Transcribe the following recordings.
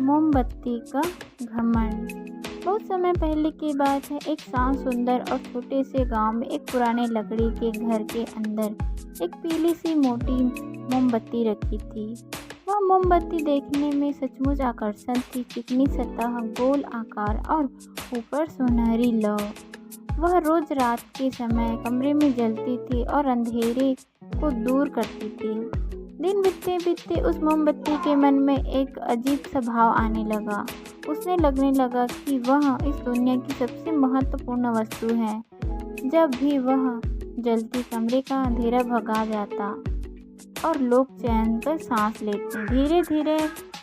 मोमबत्ती का घमंड। बहुत समय पहले की बात है। एक शांत सुंदर और छोटे से गांव में एक पुराने लकड़ी के घर के अंदर एक पीली सी मोटी मोमबत्ती रखी थी। वह मोमबत्ती देखने में सचमुच आकर्षक थी। चिकनी सतह, गोल आकार और ऊपर सुनहरी लौ। वह रोज रात के समय कमरे में जलती थी और अंधेरे को दूर करती थी। दिन बीतते बीतते उस मोमबत्ती के मन में एक अजीब सा भाव आने लगा। उसे लगने लगा कि वह इस दुनिया की सबसे महत्वपूर्ण वस्तु है। जब भी वह जलती, कमरे का अंधेरा भगा जाता और लोग चैन कर सांस लेते। धीरे धीरे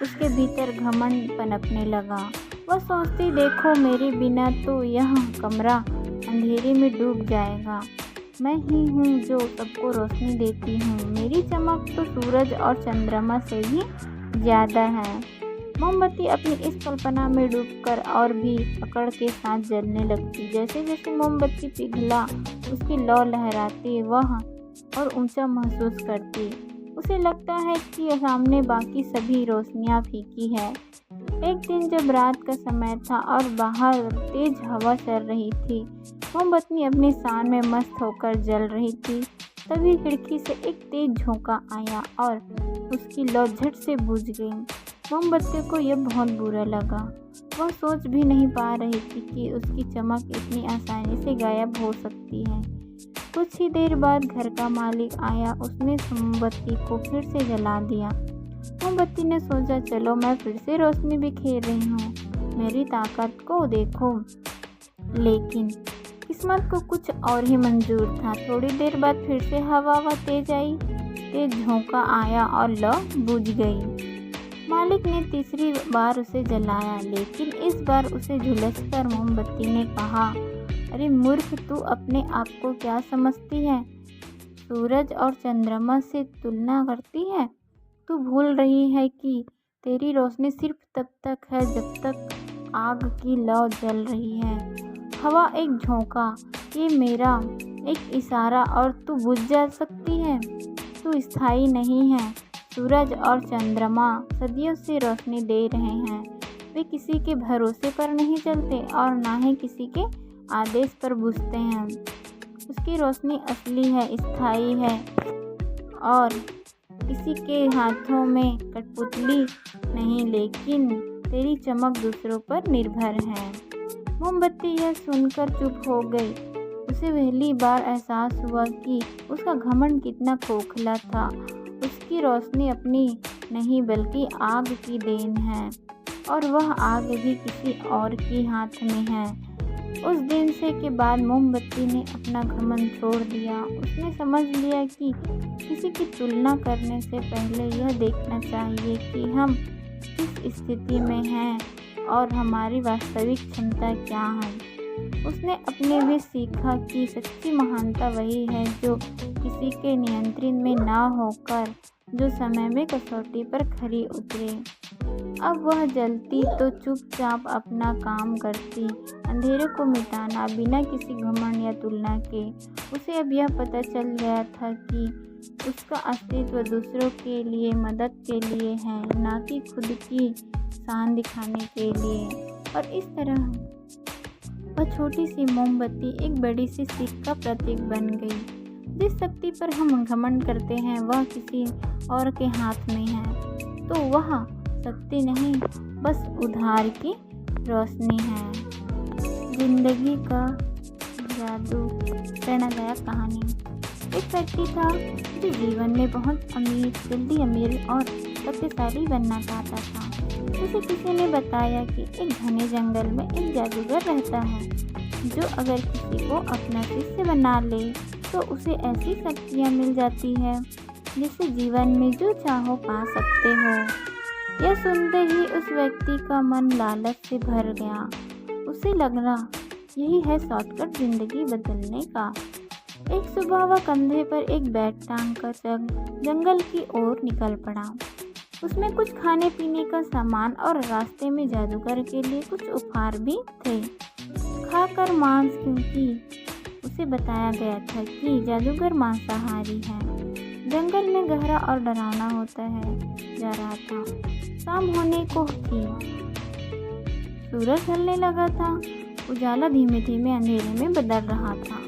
उसके भीतर घमंड पनपने लगा। वह सोचती, देखो, मेरे बिना तो यह कमरा अंधेरे में डूब जाएगा। मैं ही हूँ जो सबको रोशनी देती हूँ। मेरी चमक तो सूरज और चंद्रमा से भी ज़्यादा है। मोमबत्ती अपनी इस कल्पना में डूबकर और भी अकड़ के साथ जलने लगती। जैसे जैसे मोमबत्ती पिघला, उसकी लौ लहराती, वह और ऊंचा महसूस करती। उसे लगता है कि सामने बाकी सभी रोशनियाँ फीकी है। एक दिन जब रात का समय था और बाहर तेज हवा चल रही थी, मोमबत्ती अपनी शान में मस्त होकर जल रही थी। तभी खिड़की से एक तेज झोंका आया और उसकी लौ झट से बुझ गई। मोमबत्ती को यह बहुत बुरा लगा। वह सोच भी नहीं पा रही थी कि उसकी चमक इतनी आसानी से गायब हो सकती है। कुछ ही देर बाद घर का मालिक आया। उसने मोमबत्ती को फिर से जला दिया। मोमबत्ती ने सोचा, चलो मैं फिर से रोशनी बिखेर रही हूँ, मेरी ताकत को देखो। लेकिन किस्मत को कुछ और ही मंजूर था। थोड़ी देर बाद फिर से हवा तेज आई, तेज झोंका आया और लौ बुझ गई। मालिक ने तीसरी बार उसे जलाया, लेकिन इस बार उसे झुलसकर मोमबत्ती ने कहा, अरे मूर्ख, तू अपने आप को क्या समझती है? सूरज और चंद्रमा से तुलना करती है? तू भूल रही है कि तेरी रोशनी सिर्फ तब तक है जब तक आग की लौ जल रही है। हवा एक झोंका, ये मेरा एक इशारा और तू बुझ जा सकती है। तू स्थायी नहीं है। सूरज और चंद्रमा सदियों से रोशनी दे रहे हैं। वे किसी के भरोसे पर नहीं चलते और ना ही किसी के आदेश पर बुझते हैं। उसकी रोशनी असली है, स्थायी है और किसी के हाथों में कठपुतली नहीं। लेकिन तेरी चमक दूसरों पर निर्भर है। मोमबत्ती यह सुनकर चुप हो गई। उसे पहली बार एहसास हुआ कि उसका घमंड कितना खोखला था। उसकी रोशनी अपनी नहीं बल्कि आग की देन है और वह आग भी किसी और के हाथ में है। उस दिन से के बाद मोमबत्ती ने अपना घमंड छोड़ दिया। उसने समझ लिया कि किसी की तुलना करने से पहले यह देखना चाहिए कि हम किस स्थिति में हैं और हमारी वास्तविक क्षमता क्या है। उसने अपने भी सीखा कि सच्ची महानता वही है जो किसी के नियंत्रण में ना होकर, जो समय में कसौटी पर खरी उतरे। अब वह जलती तो चुपचाप अपना काम करती, अंधेरे को मिटाना बिना किसी घमंड या तुलना के। उसे अब यह पता चल गया था कि उसका अस्तित्व दूसरों के लिए, मदद के लिए है, ना कि खुद की शान दिखाने के लिए। और इस तरह वह छोटी सी मोमबत्ती एक बड़ी सी सीख का प्रतीक बन गई। जिस शक्ति पर हम घमंड करते हैं वह किसी और के हाथ में है, तो वह शक्ति नहीं, बस उधार की रोशनी है। जिंदगी का जादू। प्रेरणादायक कहानी। एक व्यक्ति था जो जीवन में बहुत अमीर, जल्दी अमीर और शक्तिशाली बनना चाहता था। उसे किसी ने बताया कि एक घने जंगल में एक जादूगर रहता है जो अगर किसी को अपना शिष्य बना ले तो उसे ऐसी शक्तियाँ मिल जाती है जिससे जीवन में जो चाहो पा सकते हो। यह सुनते ही उस व्यक्ति का मन लालच से भर गया। उसे लगा यही है शॉर्टकट जिंदगी बदलने का। एक सुबह वह कंधे पर एक बैग टांग कर जंगल की ओर निकल पड़ा। उसमें कुछ खाने पीने का सामान और रास्ते में जादूगर के लिए कुछ उपहार भी थे। खाकर मांस, क्योंकि उसे बताया गया था कि जादूगर मांसाहारी है। जंगल में गहरा और डरावना होता है जा रहा था। शाम होने को थी, सूरज ढलने लगा था। उजाला धीमे धीमे अंधेरे में बदल रहा था।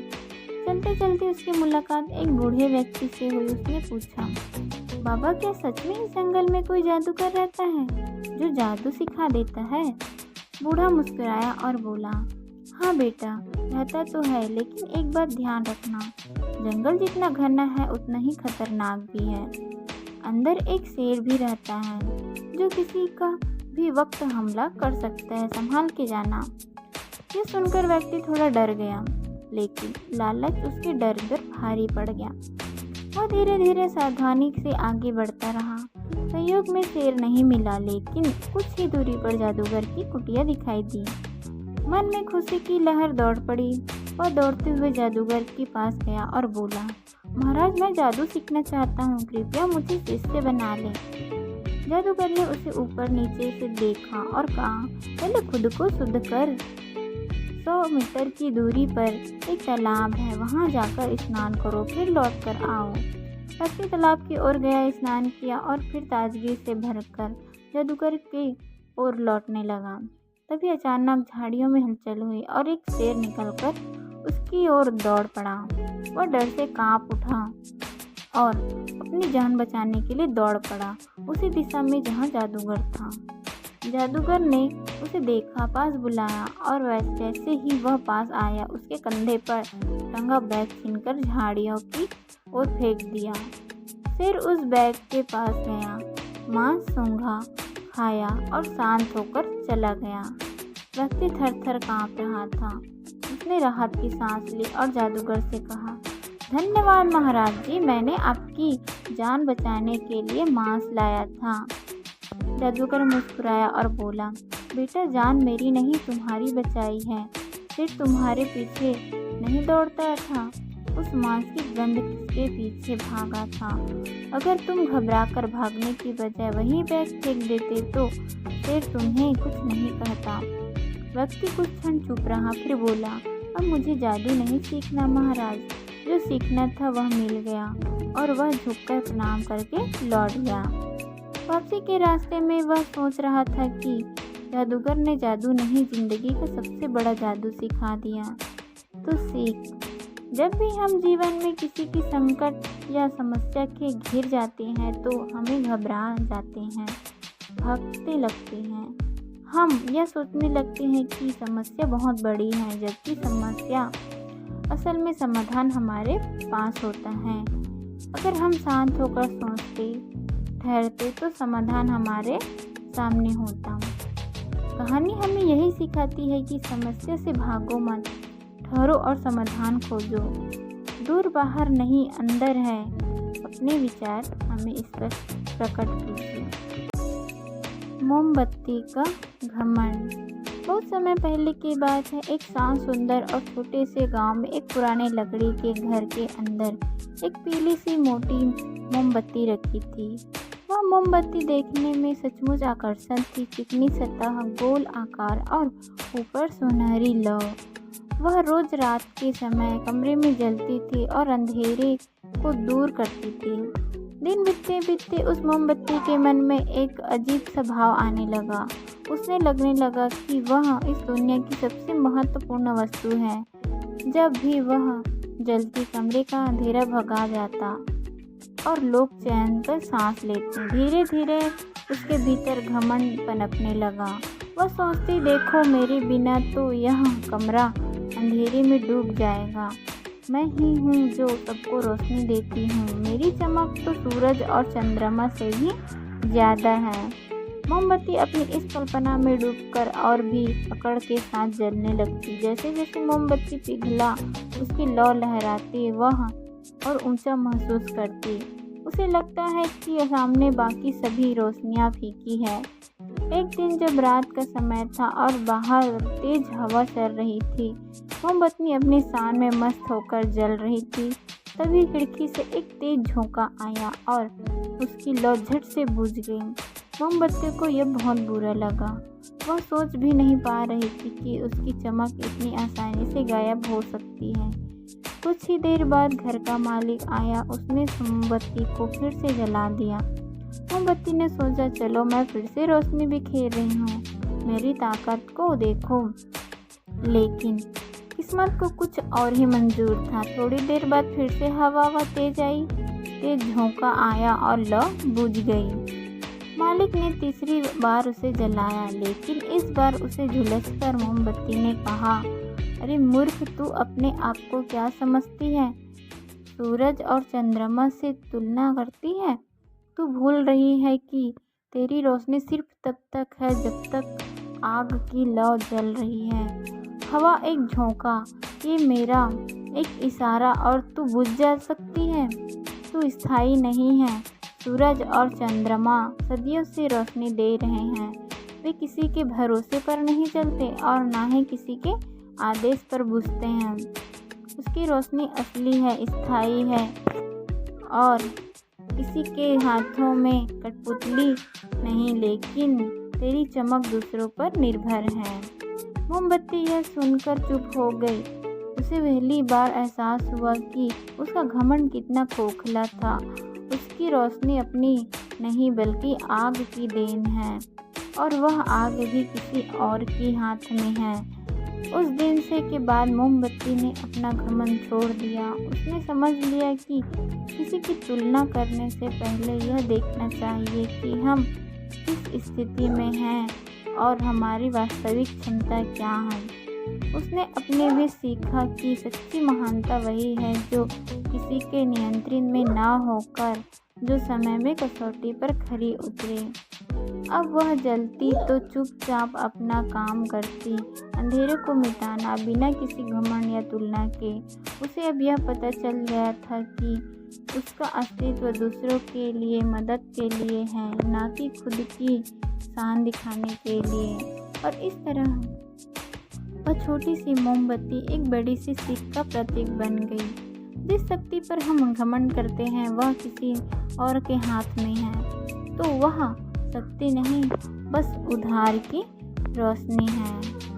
चलते चलते उसकी मुलाकात एक बूढ़े व्यक्ति से हुई। उसने पूछा, बाबा, क्या सच में इस जंगल में कोई जादूगर रहता है जो जादू सिखा देता है? बूढ़ा मुस्कुराया और बोला, हाँ बेटा, रहता तो है, लेकिन एक बात ध्यान रखना, जंगल जितना घना है उतना ही खतरनाक भी है। अंदर एक शेर भी रहता है जो किसी का भी वक्त हमला कर सकता है, संभाल के जाना। ये सुनकर व्यक्ति थोड़ा डर गया, लेकिन लालच उसके डर पर भारी पड़ गया। वह धीरे धीरे सावधानी से आगे बढ़ता रहा। संयोग में शेर नहीं मिला, लेकिन कुछ ही दूरी पर जादूगर की कुटिया दिखाई दी। मन में खुशी की लहर दौड़ पड़ी। वह दौड़ते हुए जादूगर के पास गया और बोला, महाराज, मैं जादू सीखना चाहता हूँ, कृपया मुझे शिष्य बना लें। जादूगर ने उसे ऊपर नीचे से देखा और कहा, पहले खुद को शुद्ध कर। 100 मीटर की दूरी पर एक तालाब है, वहां जाकर स्नान करो, फिर लौट कर आओ। व्यक्ति तालाब की ओर गया, स्नान किया और फिर ताजगी से भरकर जादूगर के ओर लौटने लगा। तभी अचानक झाड़ियों में हलचल हुई और एक शेर निकलकर उसकी ओर दौड़ पड़ा। वह डर से कांप उठा और अपनी जान बचाने के लिए दौड़ पड़ा उसी दिशा में जहां जादूगर था। जादूगर ने उसे देखा, पास बुलाया और जैसे ही वह पास आया, उसके कंधे पर टंगा बैग छीनकर झाड़ियों की ओर फेंक दिया। शेर उस बैग के पास गया, मांस सूंघा, खाया और शांत होकर चला गया। व्यक्ति थर थर काँप रहा था। उसने राहत की सांस ली और जादूगर से कहा, धन्यवाद महाराज जी, मैंने आपकी जान बचाने के लिए मांस लाया था। जादूगर मुस्कुराया और बोला, बेटा, जान मेरी नहीं तुम्हारी बचाई है। फिर तुम्हारे पीछे नहीं दौड़ता था, उस मांस की गंध किसके पीछे भागा था? अगर तुम घबराकर भागने की बजाय वहीं बैग फेंक देते तो फिर तुम्हें कुछ नहीं कहता। व्यक्ति कुछ क्षण चुप रहा, फिर बोला, अब मुझे जादू नहीं सीखना महाराज, जो सीखना था वह मिल गया। और वह झुककर प्रणाम करके लौट गया। वापसी के रास्ते में वह सोच रहा था कि जादूगर ने जादू नहीं, जिंदगी का सबसे बड़ा जादू सिखा दिया। तो सीख, जब भी हम जीवन में किसी की संकट या समस्या के घिर जाते हैं तो हमें घबरा जाते हैं, भागते लगते हैं। हम यह सोचने लगते हैं कि समस्या बहुत बड़ी है, जबकि समस्या असल में समाधान हमारे पास होता है। अगर हम शांत होकर सोचते, ठहरते तो समाधान हमारे सामने होता। कहानी हमें यही सिखाती है कि समस्या से भागो मत, ठहरो और समाधान खोजो। दूर बाहर नहीं, अंदर है। अपने विचार हमें इस पर प्रकट कीजिए। मोमबत्ती का घमंड। बहुत समय पहले की बात है। एक शांत, सुंदर और छोटे से गांव में एक पुराने लकड़ी के घर के अंदर एक पीली सी मोटी मोमबत्ती रखी थी। वह मोमबत्ती देखने में सचमुच आकर्षक थी। चिकनी सतह, गोल आकार और ऊपर सुनहरी लौ। वह रोज रात के समय कमरे में जलती थी और अंधेरे को दूर करती थी। दिन बीतते बीतते उस मोमबत्ती के मन में एक अजीब सा भाव आने लगा। उसे लगने लगा कि वह इस दुनिया की सबसे महत्वपूर्ण वस्तु है। जब भी वह जलती, कमरे का अंधेरा भगा जाता और लोग चैन कर सांस लेते। धीरे धीरे उसके भीतर घमंड पनपने लगा। वह सोचती, देखो, मेरे बिना तो यह कमरा अंधेरे में डूब जाएगा। मैं ही हूँ जो सबको रोशनी देती हूँ। मेरी चमक तो सूरज और चंद्रमा से भी ज़्यादा है। मोमबत्ती अपनी इस कल्पना में डूबकर और भी पकड़ के साथ जलने लगती। जैसे जैसे मोमबत्ती पिघला, उसकी लौ लहराती, वह और ऊंचा महसूस करती। उसे लगता है कि सामने बाकी सभी रोशनियां फीकी है। एक दिन जब रात का समय था और बाहर तेज हवा चल रही थी, मोमबत्ती अपनी शान में मस्त होकर जल रही थी। तभी खिड़की से एक तेज झोंका आया और उसकी लौ झट से बुझ गई। मोमबत्ती को यह बहुत बुरा लगा। वह सोच भी नहीं पा रही थी कि उसकी चमक इतनी आसानी से गायब हो सकती है। कुछ ही देर बाद घर का मालिक आया। उसने मोमबत्ती को फिर से जला दिया। मोमबत्ती ने सोचा, चलो मैं फिर से रोशनी बिखेर रही हूँ, मेरी ताकत को देखो। लेकिन किस्मत को कुछ और ही मंजूर था। थोड़ी देर बाद फिर से हवा तेज आई, तेज झोंका आया और लौ बुझ गई। मालिक ने तीसरी बार उसे जलाया, लेकिन इस बार उसे झुलसकर मोमबत्ती ने कहा, अरे मूर्ख, तू अपने आप को क्या समझती है? सूरज और चंद्रमा से तुलना करती है? तू भूल रही है कि तेरी रोशनी सिर्फ तब तक है जब तक आग की लौ जल रही है। हवा एक झोंका, ये मेरा एक इशारा और तू बुझ जा सकती है। तू स्थायी नहीं है। सूरज और चंद्रमा सदियों से रोशनी दे रहे हैं। वे किसी के भरोसे पर नहीं चलते और ना ही किसी के आदेश पर बुझते हैं। उसकी रोशनी असली है, स्थायी है और किसी के हाथों में कठपुतली नहीं, लेकिन तेरी चमक दूसरों पर निर्भर है। मोमबत्ती यह सुनकर चुप हो गई। उसे पहली बार एहसास हुआ कि उसका घमंड कितना खोखला था। उसकी रोशनी अपनी नहीं बल्कि आग की देन है और वह आग भी किसी और के हाथ में है। उस दिन से के बाद मोमबत्ती ने अपना घमंड छोड़ दिया। उसने समझ लिया कि किसी की तुलना करने से पहले यह देखना चाहिए कि हम किस स्थिति में हैं और हमारी वास्तविक क्षमता क्या है। उसने अपने भी सीखा कि सच्ची महानता वही है जो किसी के नियंत्रण में ना होकर, जो समय में कसौटी पर खरी उतरे। अब वह जलती तो चुपचाप अपना काम करती, अंधेरे को मिटाना बिना किसी घमंड या तुलना के। उसे अब यह पता चल गया था कि उसका अस्तित्व दूसरों के लिए, मदद के लिए है, ना कि खुद की शान दिखाने के लिए। और इस तरह वह छोटी सी मोमबत्ती एक बड़ी सी सीख का प्रतीक बन गई। जिस शक्ति पर हम घमंड करते हैं वह किसी और के हाथ में है, तो वह शक्ति नहीं, बस उधार की रोशनी है।